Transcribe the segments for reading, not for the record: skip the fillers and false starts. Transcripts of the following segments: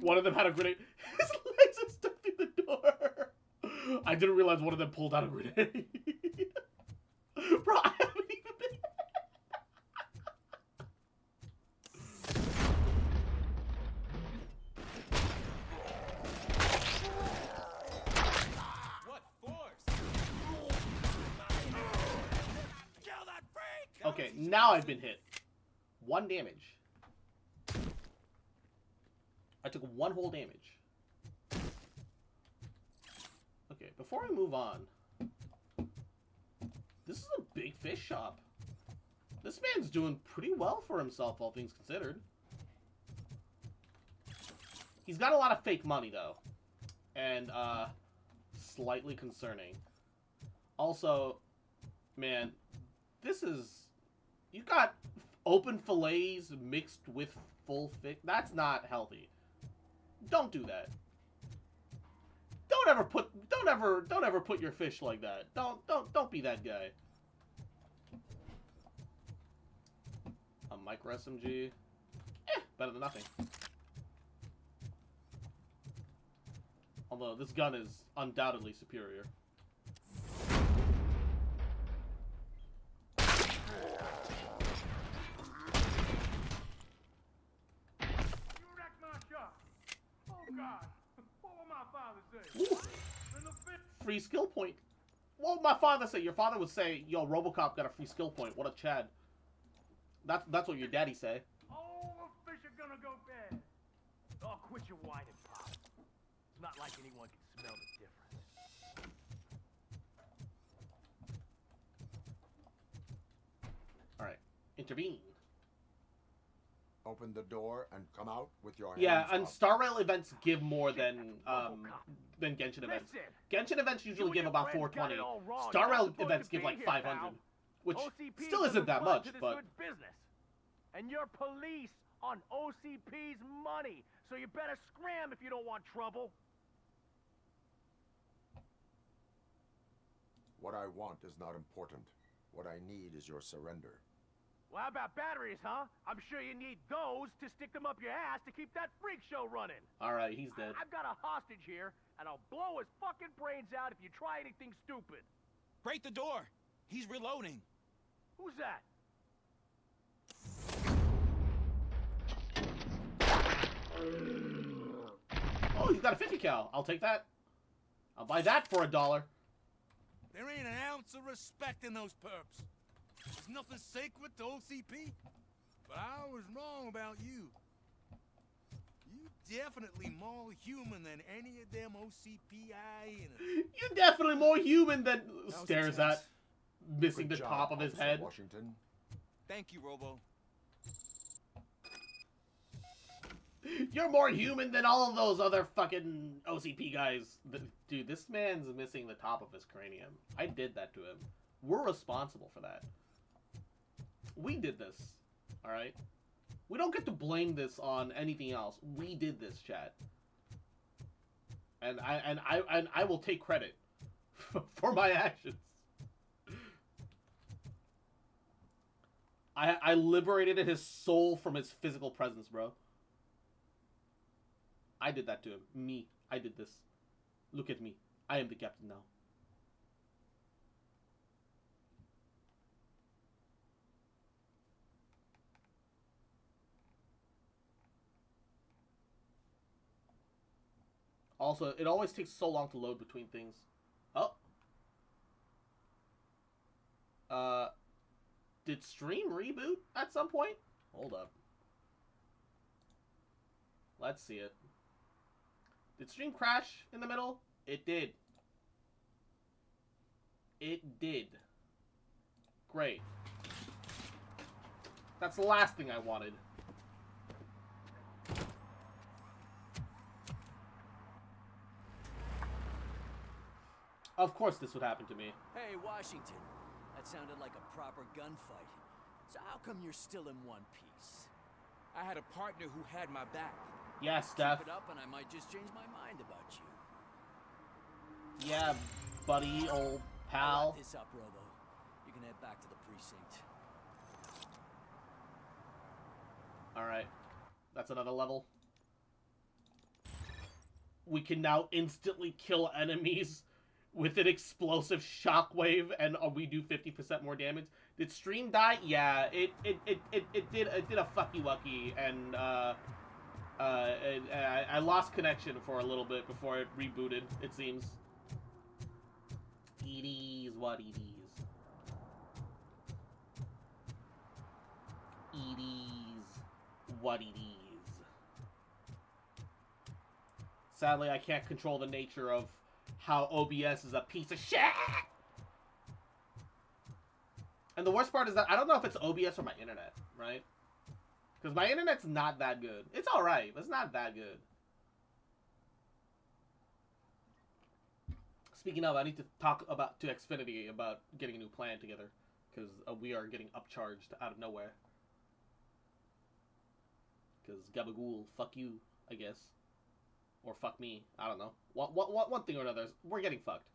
One of them had a grenade. His legs are stuck in the door. I didn't realize one of them pulled out a grenade. Bro, I haven't even been... What force? Kill that freak! Okay, now I've been hit. 1 damage. I took 1 whole damage. Okay, before I move on, this is a big fish shop. This man's doing pretty well for himself, all things considered. He's got a lot of fake money, though. And, slightly concerning. Also, man, this is... You got open fillets mixed with full fish. That's not healthy. Don't do that. Don't ever put your fish like that. Don't be that guy. A micro SMG. Better than nothing. Although this gun is undoubtedly superior. You wrecked my shop. Oh God. What would my father say? Ooh. Free skill point. What would my father say? Your father would say, "Yo, RoboCop got a free skill point. What a Chad." That's what your daddy say. All the fish are gonna go bad. Oh, quit your whining, Pop. It's not like anyone can smell the difference. All right, intervene. Open the door and come out with your Yeah, hands and up. Star Rail events give more than Genshin events. Listen, Genshin events usually you give and about your friends got 420. it all wrong. Star You're not Rail supposed events to give be like here, 500, pal. which OCP still isn't doesn't that run much, to this but good business. And you're police on OCP's money, so you better scram if you don't want trouble. What I want is not important. What I need is your surrender. Well, how about batteries, huh? I'm sure you need those to stick them up your ass to keep that freak show running. all right, he's dead. I've got a hostage here, and I'll blow his fucking brains out if you try anything stupid. Break the door! He's reloading. Who's that? Oh, he's got a 50 cal. I'll take that. I'll buy that for $1. There ain't an ounce of respect in those perps. There's nothing sacred to OCP. But I was wrong about you. You definitely more human than any of them OCP hyenas. You're definitely more human than... That was Stares intense. at missing Good the job, top of his Officer head. Washington. Thank you, Robo. You're more human than all of those other fucking OCP guys. Dude, this man's missing the top of his cranium. I did that to him. We're responsible for that. We did this. Alright? We don't get to blame this on anything else. We did this, chat. And I will take credit for my actions. I liberated his soul from his physical presence, bro. I did that to him. Me. I did this. Look at me. I am the captain now. Also, it always takes so long to load between things. Oh. Did stream reboot at some point? Hold up. Let's see it. Did stream crash in the middle? It did. It did. Great. That's the last thing I wanted. Of course this would happen to me. Hey, Washington. That sounded like a proper gunfight. So how come you're still in one piece? I had a partner who had my back. Yeah, Steph. Keep it up and I might just change my mind about you. Yeah, buddy, old I'll pal. wrap this up, Robo. You can head back to the precinct. Alright. That's another level. we can now instantly kill enemies with an explosive shockwave, and we do 50% more damage. Did stream die? Yeah, it did a fucky wucky, and I lost connection for a little bit before it rebooted, it seems. It is what it is. It is what it is. Sadly, I can't control the nature of how OBS is a piece of shit! And the worst part is that I don't know if it's OBS or my internet, right? Because my internet's not that good. It's alright, but it's not that good. Speaking of, I need to talk to Xfinity about getting a new plan together. Because we are getting upcharged out of nowhere. Because Gabagool, fuck you, I guess. Or fuck me, I don't know. One thing or another, we're getting fucked.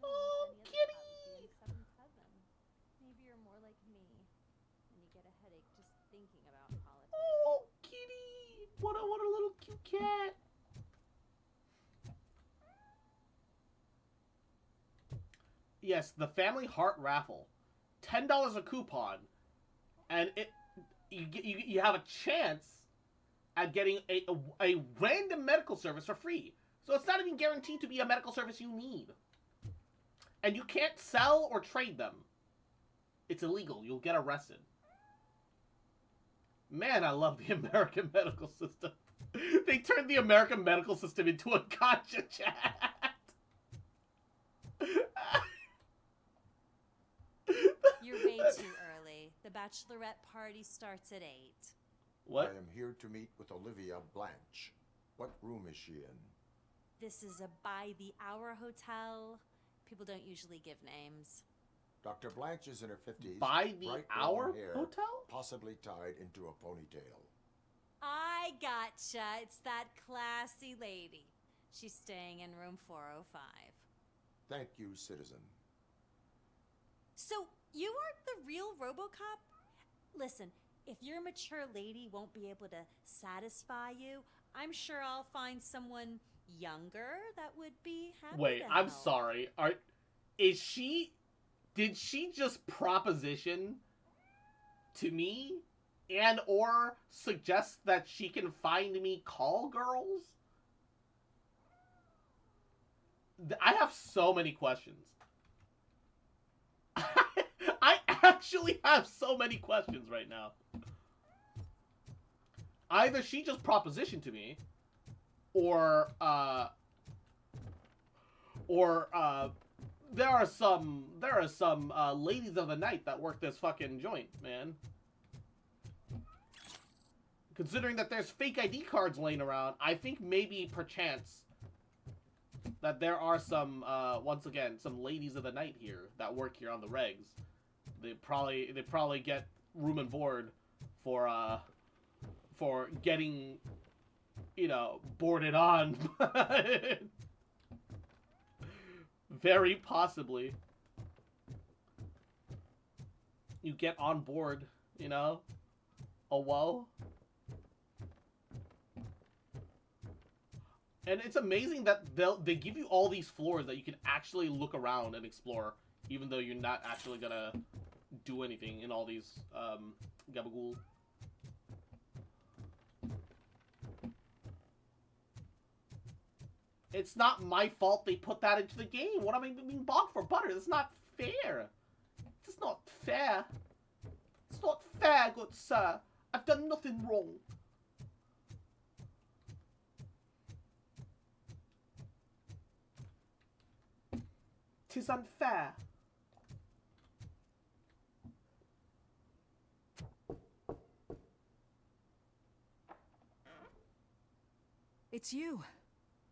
Oh, kitty! Maybe you're more like me, and you get a headache just thinking about politics. Oh, kitty! What a little cute cat! Yes, the Family Heart Raffle. $10 a coupon, and you have a chance at getting a random medical service for free. So it's not even guaranteed to be a medical service you need. And you can't sell or trade them. It's illegal. You'll get arrested. Man, I love the American medical system. They turned the American medical system into a gotcha chat. You're way too early. The bachelorette party starts at 8. What? I am here to meet with Olivia Blanche. What room is she in? This is a by-the-hour hotel. People don't usually give names. Dr. Blanche is in her 50s. By the bright hour blonde hair, hotel? possibly tied into a ponytail. I gotcha. It's that classy lady. She's staying in room 405. Thank you, citizen. So, you aren't the real RoboCop? Listen, if your mature lady won't be able to satisfy you, I'm sure I'll find someone younger that would be happy Wait, to I'm help. sorry. Did she just proposition to me and or suggest that she can find me call girls? I have so many questions. I actually have so many questions right now. Either she just propositioned to me, or there are some ladies of the night that work this fucking joint, man. Considering that there's fake ID cards laying around, I think maybe perchance that there are some once again some ladies of the night here that work here on the regs. They probably get room and board for getting, you know, boarded on. Very possibly. You get on board, you know? Oh, whoa. And it's amazing that they give you all these floors that you can actually look around and explore, even though you're not actually gonna do anything in all these gabagool. It's not my fault they put that into the game. What am I being bogged for butter? That's not fair. It's not fair. It's not fair, good sir. I've done nothing wrong. Tis unfair. It's you.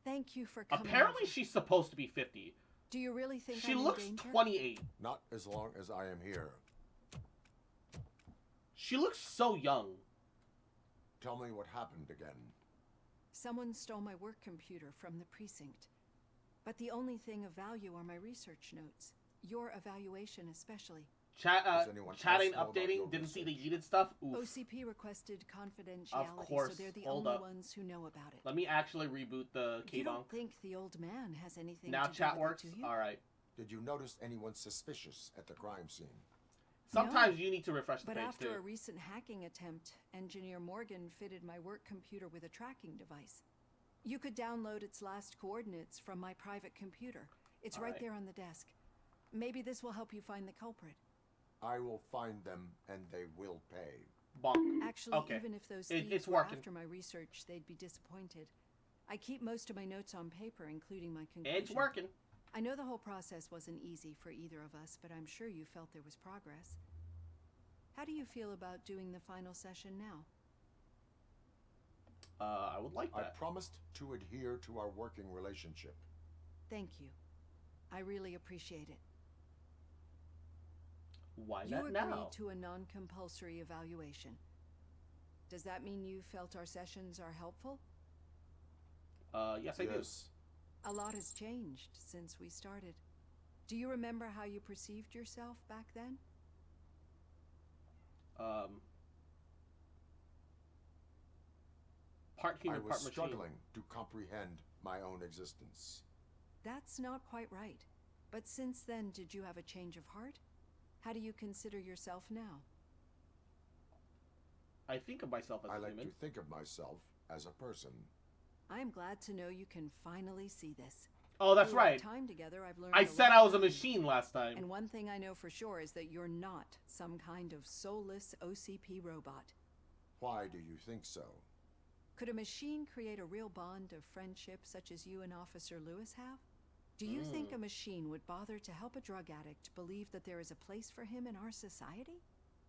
Thank you for coming. Apparently over. she's supposed to be 50. Do you really think She I'm looks in danger? 28. Not as long as I am here. She looks so young. Tell me what happened again. Someone stole my work computer from the precinct. But the only thing of value are my research notes. Your evaluation especially. Chat, Does anyone chatting, else know about your updating, didn't see the research? yeeted stuff. Oof. OCP requested confidentiality, course. so they're the Hold only up. ones who know about it. Let me actually reboot the You don't K-Bonk. think the old man has anything Now to chat do with works? it, do you? Alright. Did you notice anyone suspicious at the crime scene? Sometimes you need to refresh the But page after too. a recent hacking attempt, Engineer Morgan fitted my work computer with a tracking device. You could download its last coordinates from my private computer. It's right Alright. there on the desk. Maybe this will help you find the culprit. I will find them and they will pay. Bonk. Actually, Okay. even if those It's thieves were working. after my research, they'd be disappointed. I keep most of my notes on paper, including my conclusion. It's working. I know the whole process wasn't easy for either of us, but I'm sure you felt there was progress. How do you feel about doing the final session now? I would like I that. promised to adhere to our working relationship. Thank you. I really appreciate it. Why You not agreed now? to a non-compulsory evaluation. Does that mean you felt our sessions are helpful? Yes, I do. Yes. A lot has changed since we started. Do you remember how you perceived yourself back then? Part I human, was part machine. struggling to comprehend my own existence. That's not quite right. But since then, did you have a change of heart? How do you consider yourself now? I think of myself as I a like human. to think of myself as a person. I am glad to know you can finally see this. Oh, that's Through our right. time together, I've learned I a said lot I was a about you. machine last time. And one thing I know for sure is that you're not some kind of soulless OCP robot. Why do you think so? Could a machine create a real bond of friendship such as you and Officer Lewis have? Do you think a machine would bother to help a drug addict believe that there is a place for him in our society?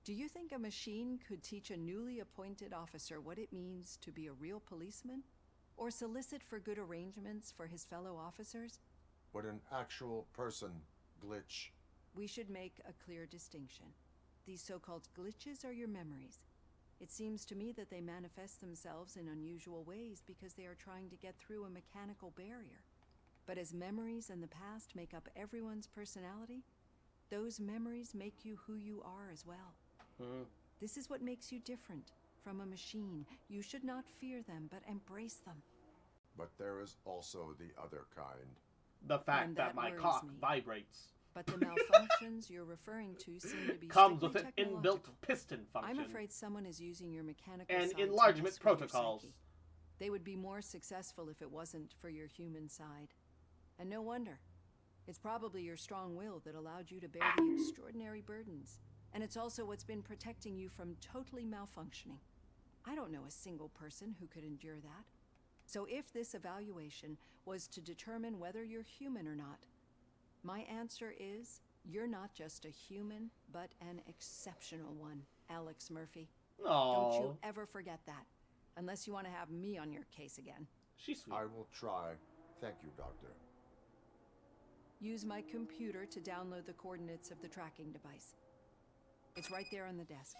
Do you think a machine could teach a newly appointed officer what it means to be a real policeman? Or solicit for good arrangements for his fellow officers? Would an actual person glitch? We should make a clear distinction. These so-called glitches are your memories. It seems to me that they manifest themselves in unusual ways because they are trying to get through a mechanical barrier. But as memories in the past make up everyone's personality, those memories make you who you are as well. This is what makes you different from a machine. You should not fear them, but embrace them. But there is also the other kind. The fact And that that my worries cock me. vibrates But the malfunctions you're referring to seem to be comes with strictly an inbuilt technological. piston function I'm afraid someone is using your mechanical and side to enlargement mess with your protocols. psyche. They would be more successful if it wasn't for your human side. And no wonder. It's probably your strong will that allowed you to bear the extraordinary burdens. And it's also what's been protecting you from totally malfunctioning. I don't know a single person who could endure that. So if this evaluation was to determine whether you're human or not, my answer is you're not just a human, but an exceptional one, Alex Murphy. Don't you Oh, ever forget that. Unless you want to have me on your case again. she's sweet. I will try. Thank you, Doctor. Use my computer to download the coordinates of the tracking device. It's right there on the desk.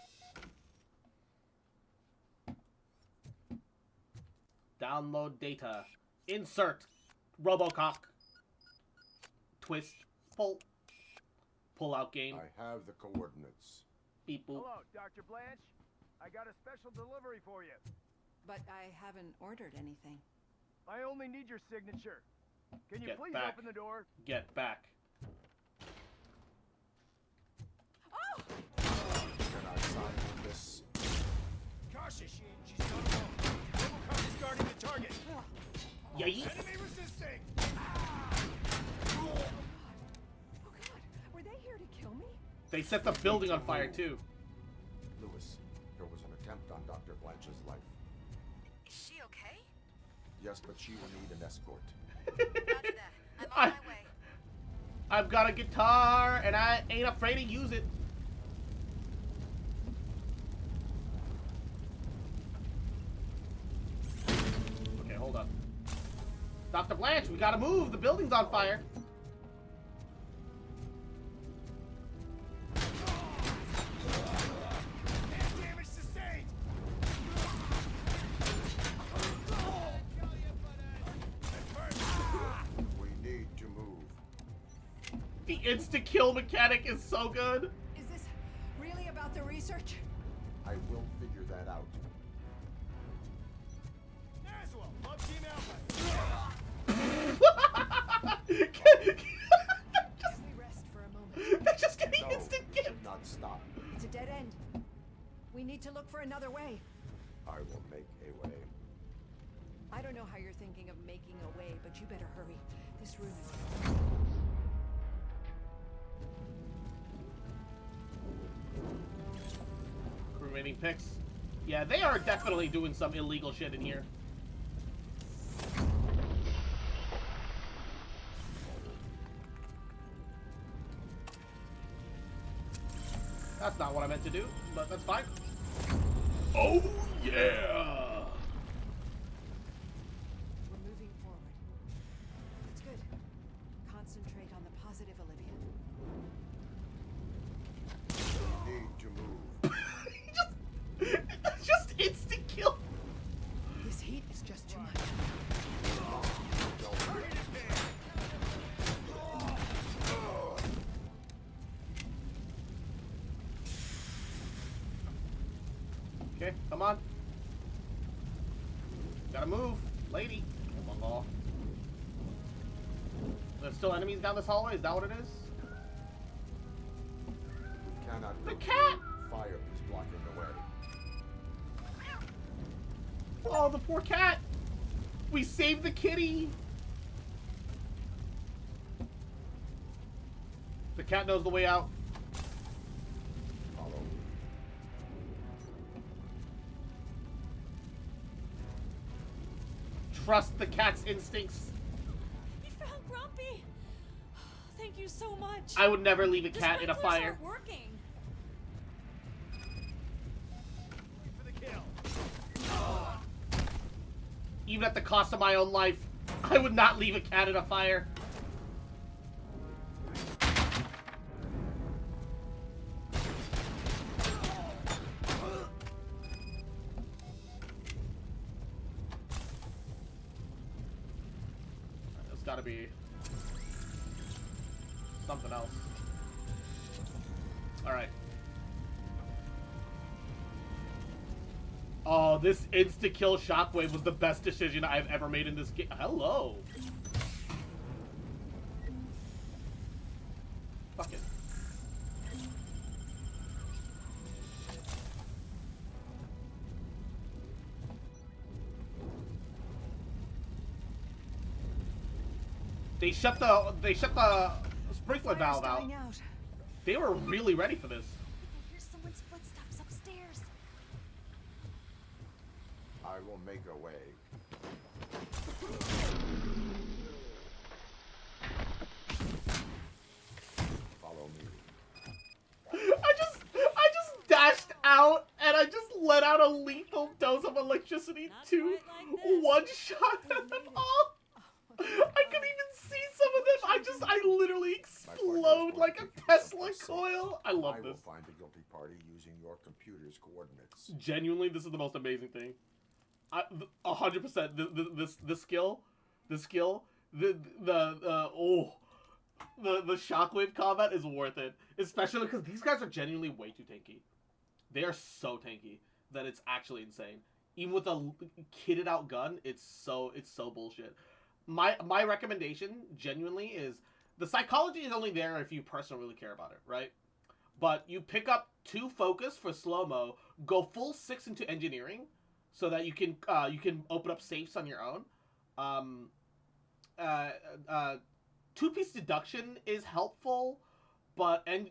Download data. Insert. RoboKOK. Twist. Pull. Pull out game. I have the coordinates. Beep boop. Hello, Dr. Blanche. I got a special delivery for you. But I haven't ordered anything. I only need your signature. Can you Get please back. open the door? Get back. Can I sign this? Cautious, she's not alone. RoboCop is guarding the target. Yay. Enemy resisting. Oh God, were they here to kill me? They set the building on fire too. Lewis, there was an attempt on Dr. Blanche's life. Is she okay? Yes, but she will need an escort. Roger that. I'm on my way. I've got a guitar and I ain't afraid to use it. Okay, hold up. Dr. Blanche, we gotta move. The building's on fire. Damage sustained. We need to move. The insta-kill mechanic is so good. Is this the research? I will figure that out. Aswell, love team Alpha. Can we rest for a moment? They're just getting No, instant we kills. should not stop. It's a dead end. We need to look for another way. I will make a way. I don't know how you're thinking of making a way, but you better hurry. This room is... Remaining picks. Yeah, they are definitely doing some illegal shit in here. That's not what I meant to do, but that's fine. Oh, yeah! We're moving forward. That's good. Concentrate on the positive, Olivia. We need to move. just instant kill. This heat is just too much. Okay, come on. Gotta move, lady. Come on. There's still enemies down this hallway? Is that what it is? We cannot The move. cat! Fire is blocking the way. Oh, the poor cat! We saved the kitty! The cat knows the way out. Follow me. Trust the cat's instincts. You found Grumpy. Thank you so much. I would never leave a The cat in a sprinklers fire. aren't working. For the kill. Even at the cost of my own life, I would not leave a cat in a fire. There's gotta be something else. Alright. Oh, this insta-kill shockwave was the best decision I've ever made in this game. Hello. Fuck it. They shut the sprinkler valve out. Dying out. They were really ready for this. I hear someone's footsteps upstairs. I will make a way. Follow me. I just dashed out and I just let out a lethal dose of electricity Not to quite like this. one-shot them all. I couldn't even see some of them. I literally explode like a Tesla coil. I love I this. will find the guilty party using your computer's coordinates. Genuinely, this is the most amazing thing. 100%. This skill, the shockwave combat is worth it, especially because these guys are genuinely way too tanky. They are so tanky that it's actually insane. Even with a kitted out gun, it's so bullshit. My recommendation genuinely is the psychology is only there if you personally really care about it, right? But you pick up 2 focus for slow-mo, go full 6 into engineering, so that you can open up safes on your own. 2-piece deduction is helpful, but and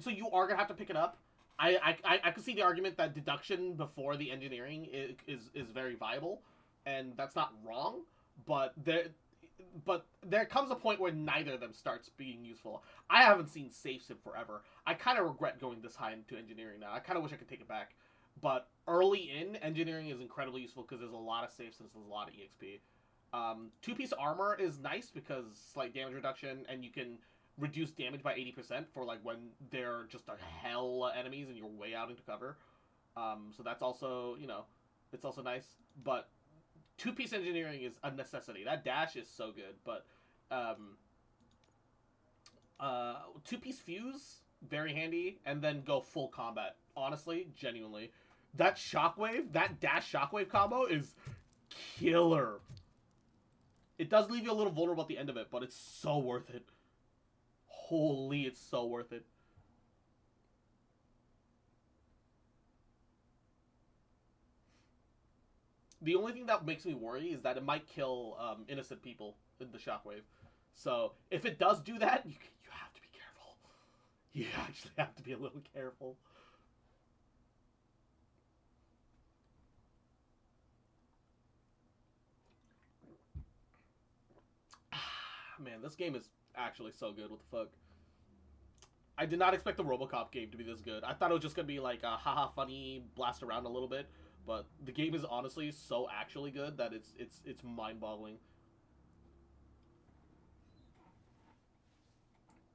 so you are gonna have to pick it up. I can see the argument that deduction before the engineering is very viable, and that's not wrong. But there comes a point where neither of them starts being useful. I haven't seen safes in forever. I kind of regret going this high into engineering now. I kind of wish I could take it back. But early in, engineering is incredibly useful because there's a lot of safes and there's a lot of EXP. 2-piece armor is nice because slight damage reduction, and you can reduce damage by 80% for like when they're just a hell of enemies and you're way out into cover. So that's also, it's also nice. But 2-piece engineering is a necessity. That dash is so good, but 2-piece fuse very handy, and then go full combat. Honestly, genuinely. That shockwave, that dash shockwave combo is killer. It does leave you a little vulnerable at the end of it, but it's so worth it. Holy, it's so worth it. The only thing that makes me worry is that it might kill innocent people in the shockwave. So, if it does do that, you have to be careful. You actually have to be a little careful. Man, this game is actually so good. What the fuck? I did not expect the RoboCop game to be this good. I thought it was just gonna be like a haha funny, blast around a little bit, but the game is honestly so actually good that it's mind-boggling.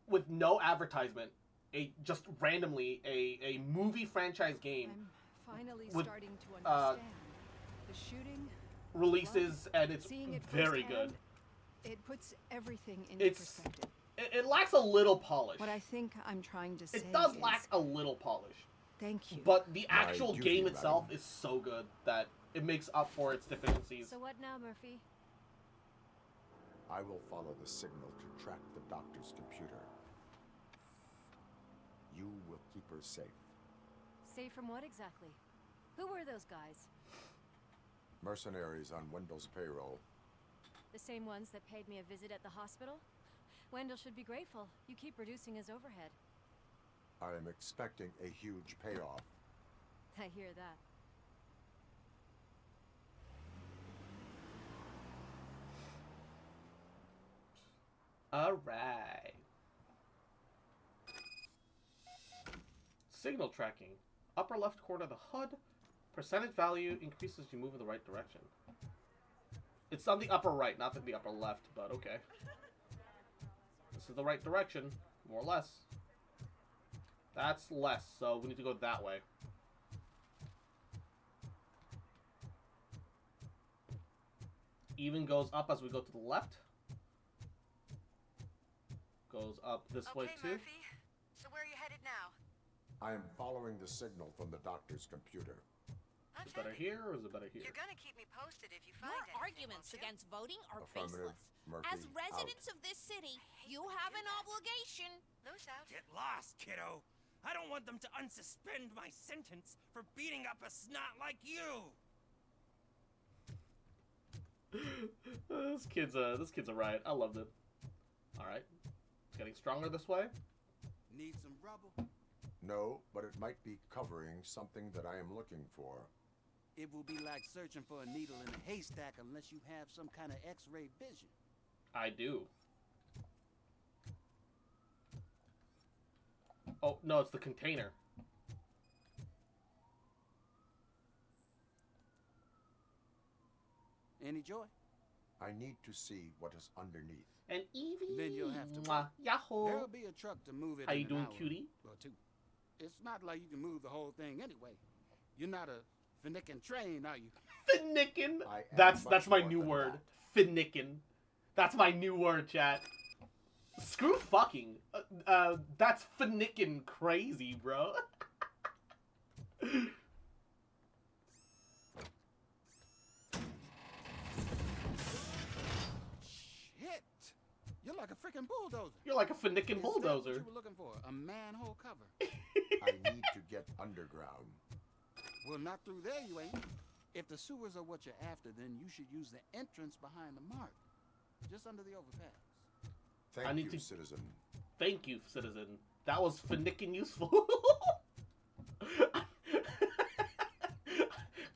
With no advertisement, just randomly a movie franchise game I'm finally with, starting to understand. The shooting releases, and it's seeing it very firsthand, good. It puts everything into It's perspective. it lacks a little polish. What I think I'm trying to say It does is, lack a little polish. thank you. But the My actual duty, game itself madam. is so good that it makes up for its deficiencies. So what now, Murphy? I will follow the signal to track the doctor's computer. You will keep her safe. Safe from what exactly? Who were those guys? Mercenaries on Wendell's payroll. The same ones that paid me a visit at the hospital? Wendell should be grateful. You keep reducing his overhead. I am expecting a huge payoff. I hear that. Alright. Signal tracking. Upper left corner of the HUD. Percentage value increases as you move in the right direction. It's on the upper right, not in the upper left, but okay. This is the right direction, more or less. That's less, so we need to go that way. Even goes up as we go to the left. Goes up this way too. Murphy. So where are you headed now? I am following the signal from the doctor's computer. Is it better here or is it better here? You're gonna keep me posted if you find Your anything, arguments won't you? against voting are Affirmative. baseless. Murphy, As residents of this city, you have an obligation. Lose out. Get lost, kiddo. I don't want them to unsuspend my sentence for beating up a snot like you. This kid's a riot. I loved it. Alright. It's getting stronger this way. Need some rubble? No, but it might be covering something that I am looking for. It will be like searching for a needle in a haystack unless you have some kind of X-ray vision. I do. Oh, no, it's the container. Any joy? I need to see what is underneath. And Evie. Then you'll have to Mwah. Yahoo. There'll be a truck to move it How in you an doing, hour cutie? or two. It's not like you can move the whole thing anyway. You're not a finicking train, are you? Finnickin. I am That's much my more new than word. that. Finnickin. That's my new word, chat. Screw fucking. That's finnickin crazy, bro. Shit! You're like a freaking bulldozer. You're like a finnickin Is that bulldozer. what you were looking for? A manhole cover? I need to get underground. Well, not through there, you ain't. If the sewers are what you're after, then you should use the entrance behind the mark. Just under the overpass. Thank I need you, to- citizen. Thank you, citizen. That was finnickin useful.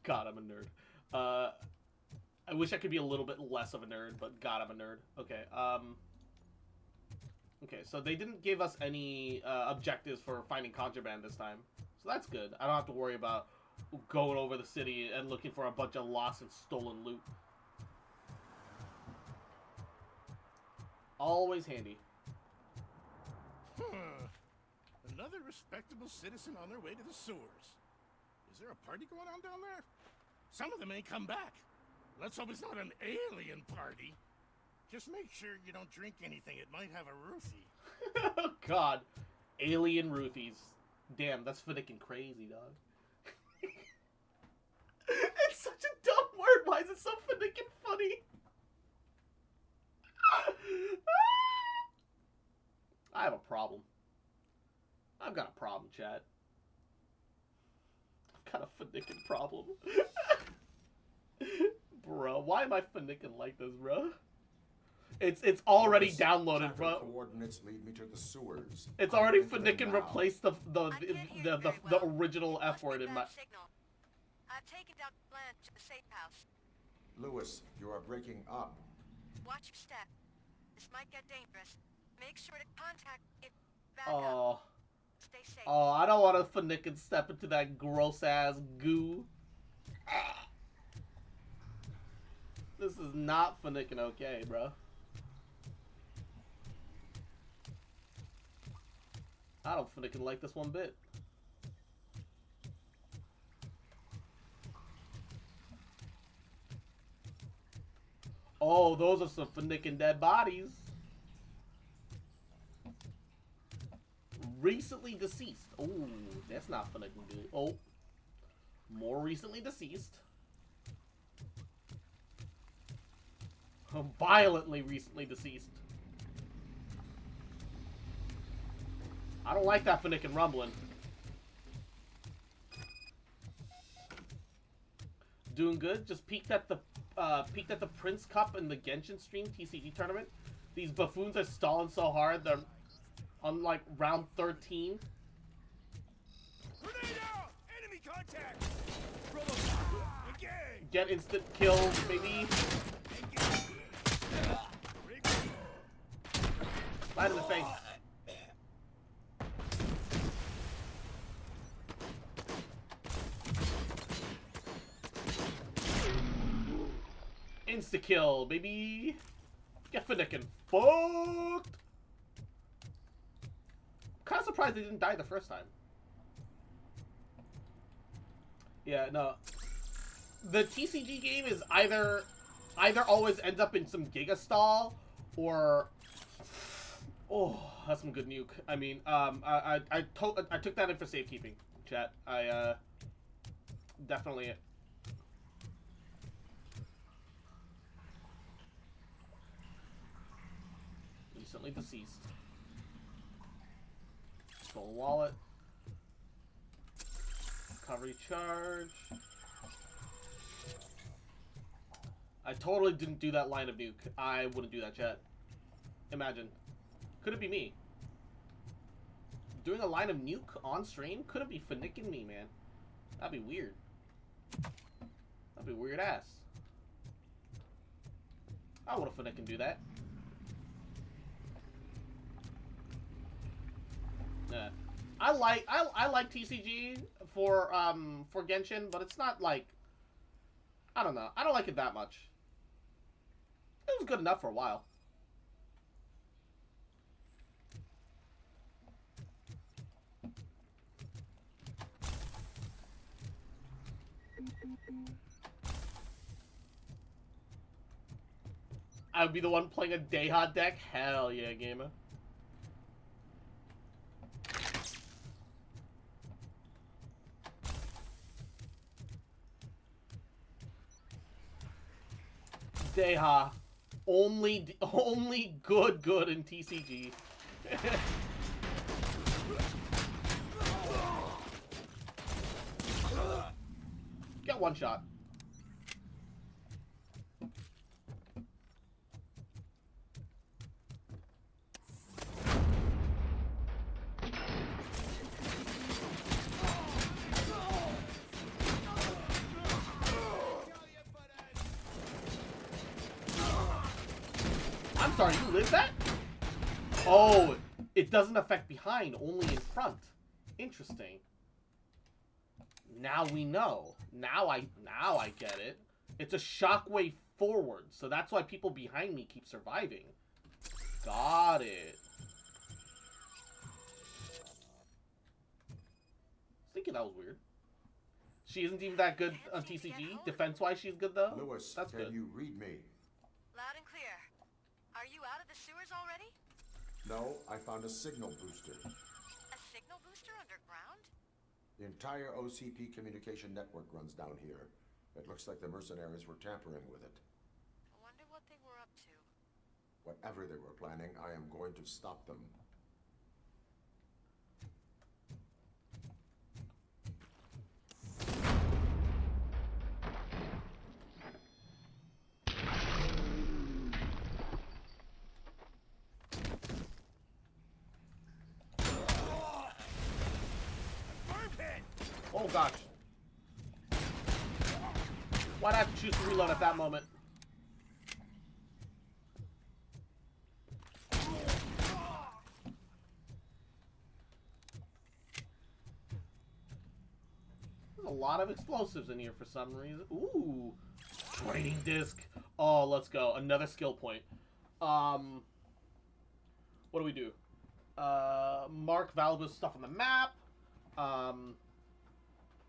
God, I'm a nerd. I wish I could be a little bit less of a nerd, but God, I'm a nerd. Okay, okay, so they didn't give us any objectives for finding contraband this time. So that's good. I don't have to worry about going over the city and looking for a bunch of lost and stolen loot. Always handy. Another respectable citizen on their way to the sewers. Is there a party going on down there? Some of them ain't come back. Let's hope it's not an alien party. Just make sure you don't drink anything. It might have a roofie. Oh, God. Alien roofies. Damn, that's freaking crazy, dog. It's such a dumb word. Why is it so freaking funny? I have a problem. I've got a problem, chat. I've got a freaking problem. Bro, why am I freaking like this, bro? It's already downloaded, bro. Coordinates lead me to the sewers. It's already freaking replaced the original F word in my. Signal. I've taken down the plan to the safe house. Lewis, you are breaking up. Watch your step. This might get dangerous. Make sure to contact it back Oh. up. Stay safe. Oh, I don't want to freaking step into that gross ass goo. This is not freaking okay, bro. I don't freaking like this one bit. Oh, those are some freaking dead bodies. Recently deceased. Oh, that's not freaking good. Oh, more recently deceased. Violently recently deceased. I don't like that freaking rumbling. Doing good. Just peeked at the Prince Cup and the Genshin stream TCG tournament. These buffoons are stalling so hard they're on like round 13. Grenade out! Enemy contact! RoboCop! Engage! Get instant kills, baby. Right in the face. Insta kill, baby. Get freaking fucked. Kind of surprised they didn't die the first time. Yeah, no. The TCG game is either always ends up in some giga stall or oh, that's some good nuke. I mean, I took that in for safekeeping, chat. I definitely. Recently deceased. Stolen wallet. Recovery charge. I totally didn't do that line of nuke. I wouldn't do that, chat. Imagine. Could it be me? Doing a line of nuke on stream? Could it be finnicking me, man? That'd be weird. That'd be weird ass. I would have finnick do that. Yeah. I like TCG for Genshin, but it's not like, I don't know. I don't like it that much. It was good enough for a while. I would be the one playing a Dayhot deck? Hell yeah, gamer. Deha, only good in TCG. Get one shot. I'm sorry, you live that? Oh, it doesn't affect behind, only in front. Interesting. Now we know. Now I get it. It's a shockwave forward, so that's why people behind me keep surviving. Got it. I was thinking that was weird. She isn't even that good on TCG. Defense-wise, she's good though. Lewis, that's good. Can you read me? Loud and clear. Are you out of the sewers already? No, I found a signal booster. A The entire OCP communication network runs down here. It looks like the mercenaries were tampering with it. I wonder what they were up to. Whatever they were planning, I am going to stop them. Oh gosh. Why'd I have to choose to reload at that moment? There's a lot of explosives in here for some reason. Ooh. Training disc. Oh, let's go. Another skill point. What do we do? Mark valuable stuff on the map.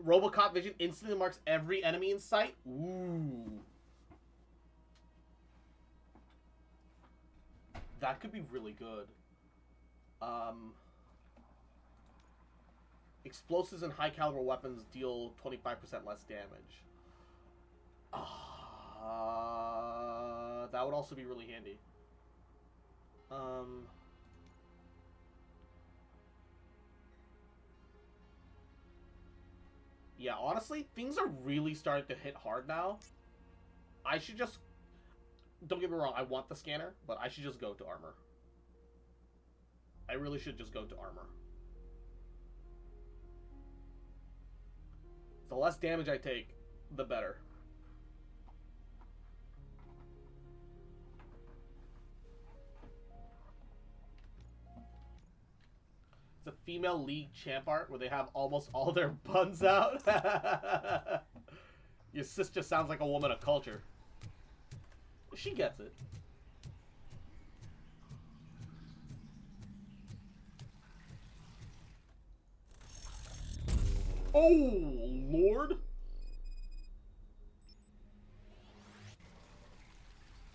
RoboCop vision instantly marks every enemy in sight. Ooh. That could be really good. Explosives and high caliber weapons deal 25% less damage. That would also be really handy. Yeah, honestly, things are really starting to hit hard now. I should just... Don't get me wrong, I want the scanner, but I should just go to armor. I really should just go to armor. The less damage I take, the better. It's a female league champ art where they have almost all their buns out. Your sister sounds like a woman of culture. She gets it. Oh, Lord.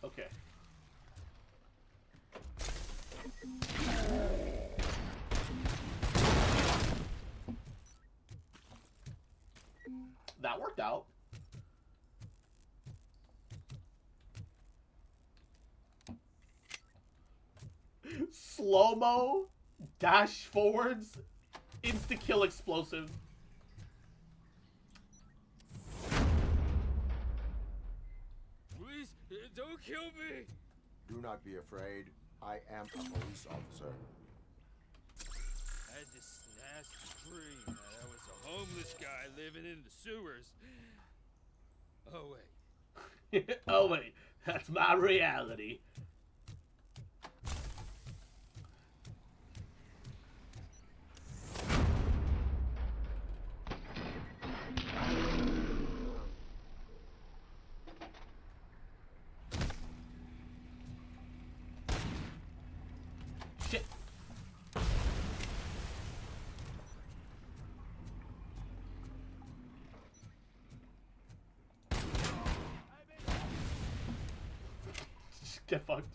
Okay. That worked out. Slow-mo, dash forwards, insta-kill explosive. Please, don't kill me! Do not be afraid. I am a police officer. I had this nasty dream that I was a homeless guy living in the sewers. Oh, wait. Oh, wait. That's my reality. Shit. Get fucked.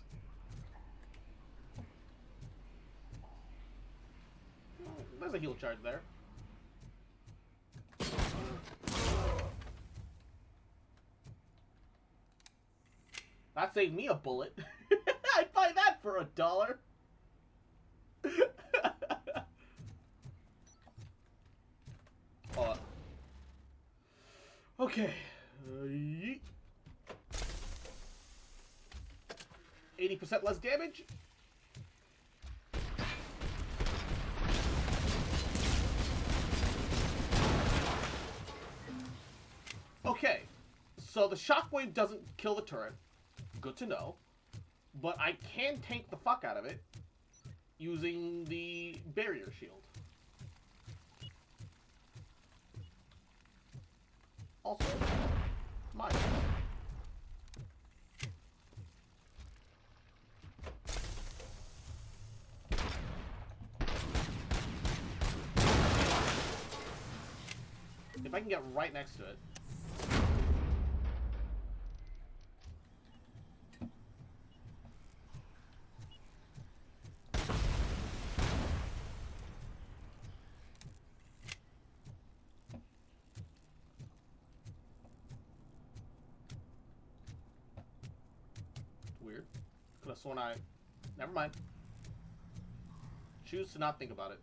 There's a heal charge there. That saved me a bullet. I'd buy that for $1. Oh. Okay. Yeet. 80% less damage. Okay, so the shockwave doesn't kill the turret. Good to know. But I can tank the fuck out of it using the barrier shield. Also, mine. If I can get right next to it. Could have sworn I... Never mind. Choose to not think about it.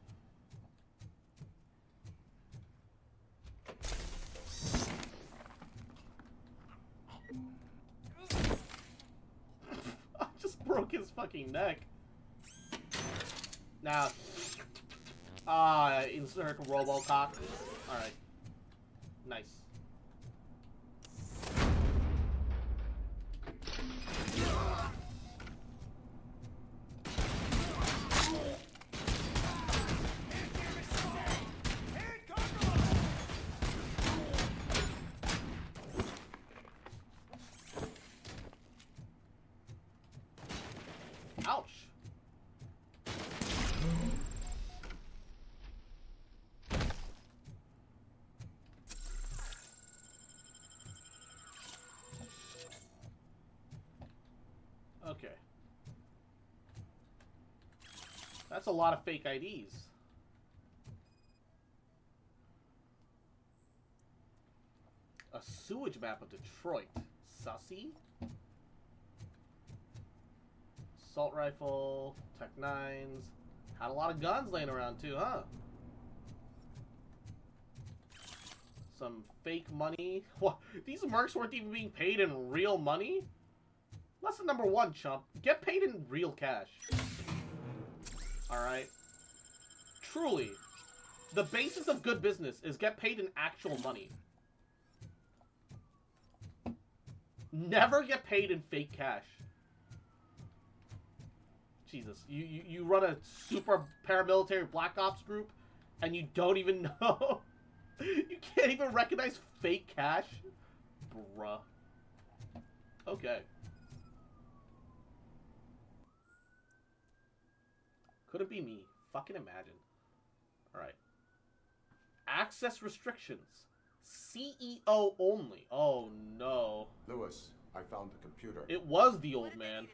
I just broke his fucking neck. Now... insert RoboKOK. Alright. Nice. Ouch. Okay. That's a lot of fake IDs. A sewage map of Detroit. Sussy? Assault rifle, Tech 9s. Had a lot of guns laying around too, huh? Some fake money. What? These mercs weren't even being paid in real money? Lesson number 1, chump. Get paid in real cash. Alright? Truly. The basis of good business is get paid in actual money. Never get paid in fake cash. Jesus, you run a super paramilitary black ops group and you don't even know. You can't even recognize fake cash? Bruh. Okay. Couldn't be me. Fucking imagine. Alright. Access restrictions. CEO only. Oh no. Lewis, I found the computer. It was the old man.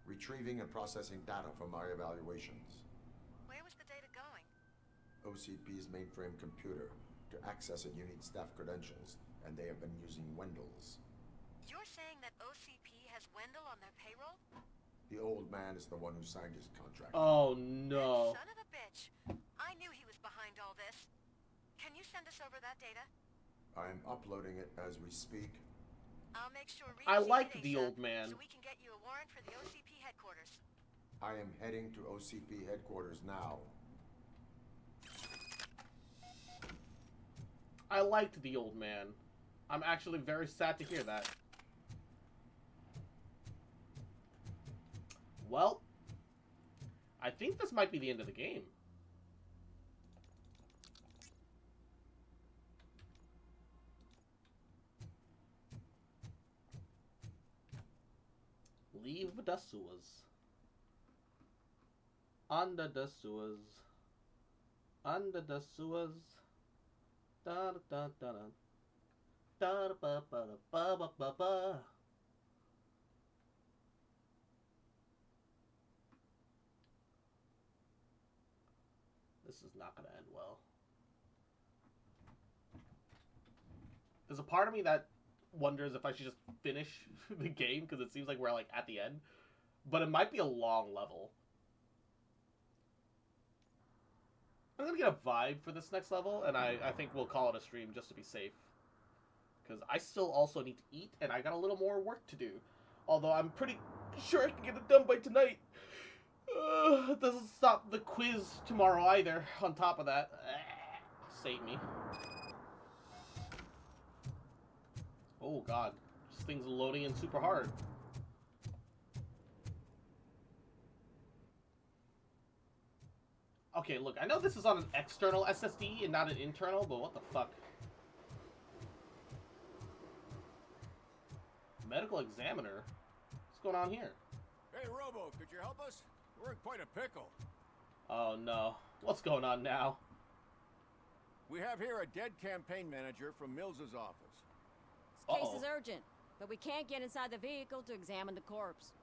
Retrieving and processing data from my evaluations. Where was the data going? OCP's mainframe computer. To access it, you need staff credentials, and they have been using Wendell's. You're saying that OCP has Wendell on their payroll? The old man is the one who signed his contract. Oh no. Son of a bitch. I knew he was behind all this. Can you send us over that data? I'm uploading it as we speak. I'll make sure I liked the old man. so we can get you a warrant for the OCP headquarters. I am heading to OCP headquarters now. I liked the old man. I'm actually very sad to hear that. Well, I think this might be the end of the game. Leave the sewers. Under the sewers. Under the sewers. Da da da da. Da ba ba ba ba ba ba. This is not gonna end well. There's a part of me that wonders if I should just finish the game because it seems like we're like at the end, but it might be a long level. I'm gonna get a vibe for this next level, and I think we'll call it a stream just to be safe. Because I still also need to eat, and I got a little more work to do. Although I'm pretty sure I can get it done by tonight. It doesn't stop the quiz tomorrow either, on top of that. Save me. Oh god, this thing's loading in super hard. Okay, look, I know this is on an external SSD and not an internal, but what the fuck? Medical examiner? What's going on here? Hey, Robo, could you help us? We're in quite a pickle. Oh no. What's going on now? We have here a dead campaign manager from Mills's office. This case is urgent, but we can't get inside the vehicle to examine the corpse.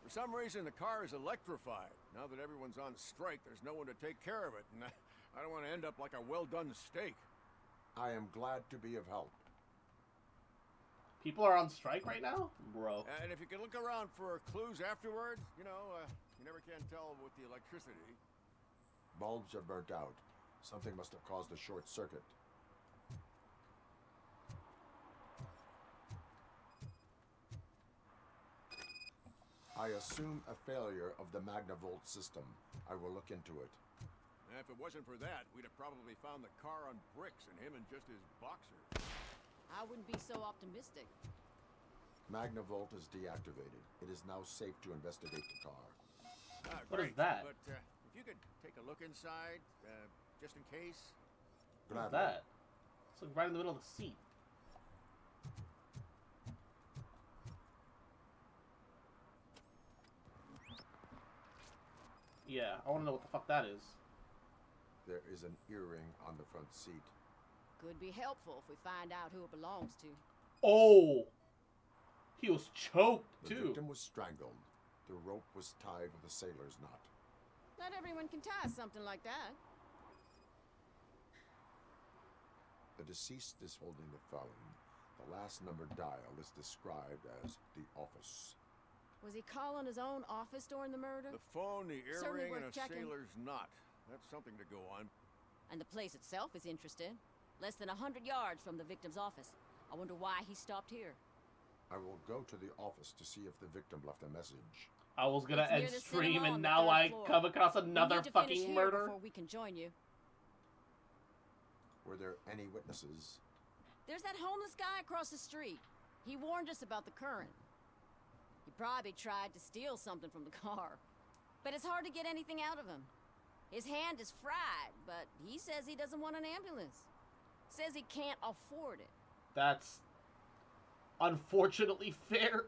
For some reason, the car is electrified. Now that everyone's on strike, there's no one to take care of it, and I don't want to end up like a well-done steak. I am glad to be of help. People are on strike right now? Bro. And if you can look around for clues afterwards, you never can tell with the electricity. Bulbs are burnt out. Something must have caused a short circuit. I assume a failure of the Magnavolt system. I will look into it. If it wasn't for that, we'd have probably found the car on bricks and him in just his boxers. I wouldn't be so optimistic. Magnavolt is deactivated. It is now safe to investigate the car. What is Great. that? But if you could take a look inside, just in case. What is that? It's like right in the middle of the seat. Yeah, I want to know what the fuck that is. There is an earring on the front seat. Could be helpful if we find out who it belongs to. Oh! He was choked, The too. victim was strangled. The rope was tied with a sailor's knot. Not everyone can tie something like that. The deceased is holding the phone. The last number dialed is described as the office. Was he calling his own office during the murder? The phone, the Certainly earring, worth and a checking. sailor's knot. That's something to go on. And the place itself is interesting. Less than 100 yards from the victim's office. I wonder why he stopped here. I will go to the office to see if the victim left a message. I was gonna It's near end the stream cinema on and the now third I floor. come across We another need to finish fucking here murder. before we can join you. Were there any witnesses? There's that homeless guy across the street. He warned us about the current. He probably tried to steal something from the car. But it's hard to get anything out of him. His hand is fried, but he says he doesn't want an ambulance. Says he can't afford it. That's unfortunately fair.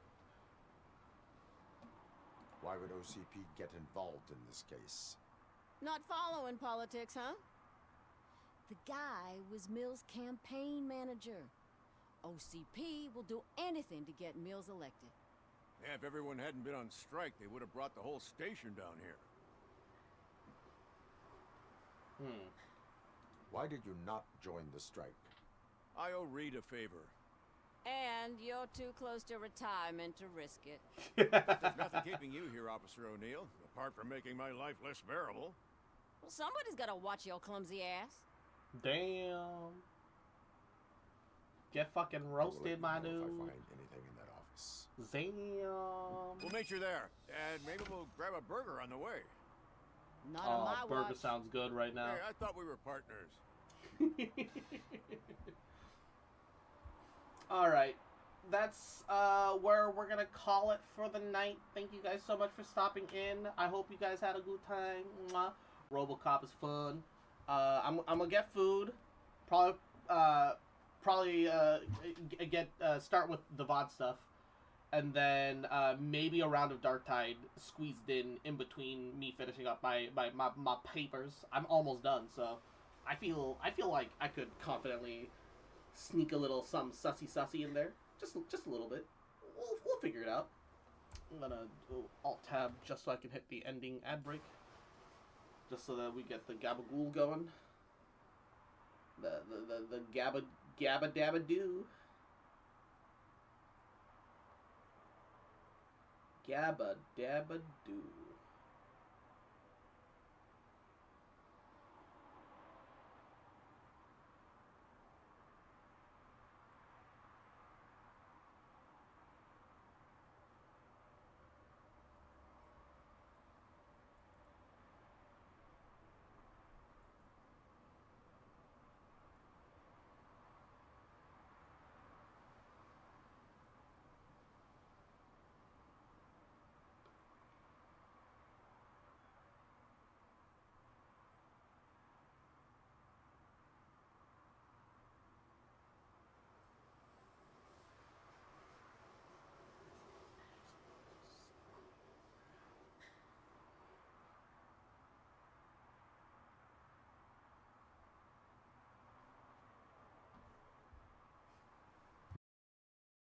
Why would OCP get involved in this case? Not following politics, huh? The guy was Mills' campaign manager. OCP will do anything to get Mills elected. Yeah, if everyone hadn't been on strike, they would have brought the whole station down here. Why did you not join the strike? I owe Reed a favor. And you're too close to retirement to risk it. There's nothing keeping you here, Officer O'Neill, apart from making my life less bearable. Well, somebody's gotta watch your clumsy ass. Damn. Get fucking I will roasted, my let you know dude. if I find anything in that office. Damn. We'll meet you there, and maybe we'll grab a burger on the way. Not on my burger watch. sounds good right now. Hey, I thought we were partners. Alright. That's where we're gonna call it for the night. Thank you guys so much for stopping in. I hope you guys had a good time. Mwah. RoboCop is fun. I'm gonna get food. Probably get start with the VOD stuff. And then maybe a round of Dark Tide squeezed in between me finishing up my papers. I'm almost done, so I feel like I could confidently sneak a little some sussy in there, just a little bit. We'll figure it out. I'm gonna do Alt Tab just so I can hit the ending ad break, just so that we get the gabagool going. The gabba dabba doo. Gabba dabba doo.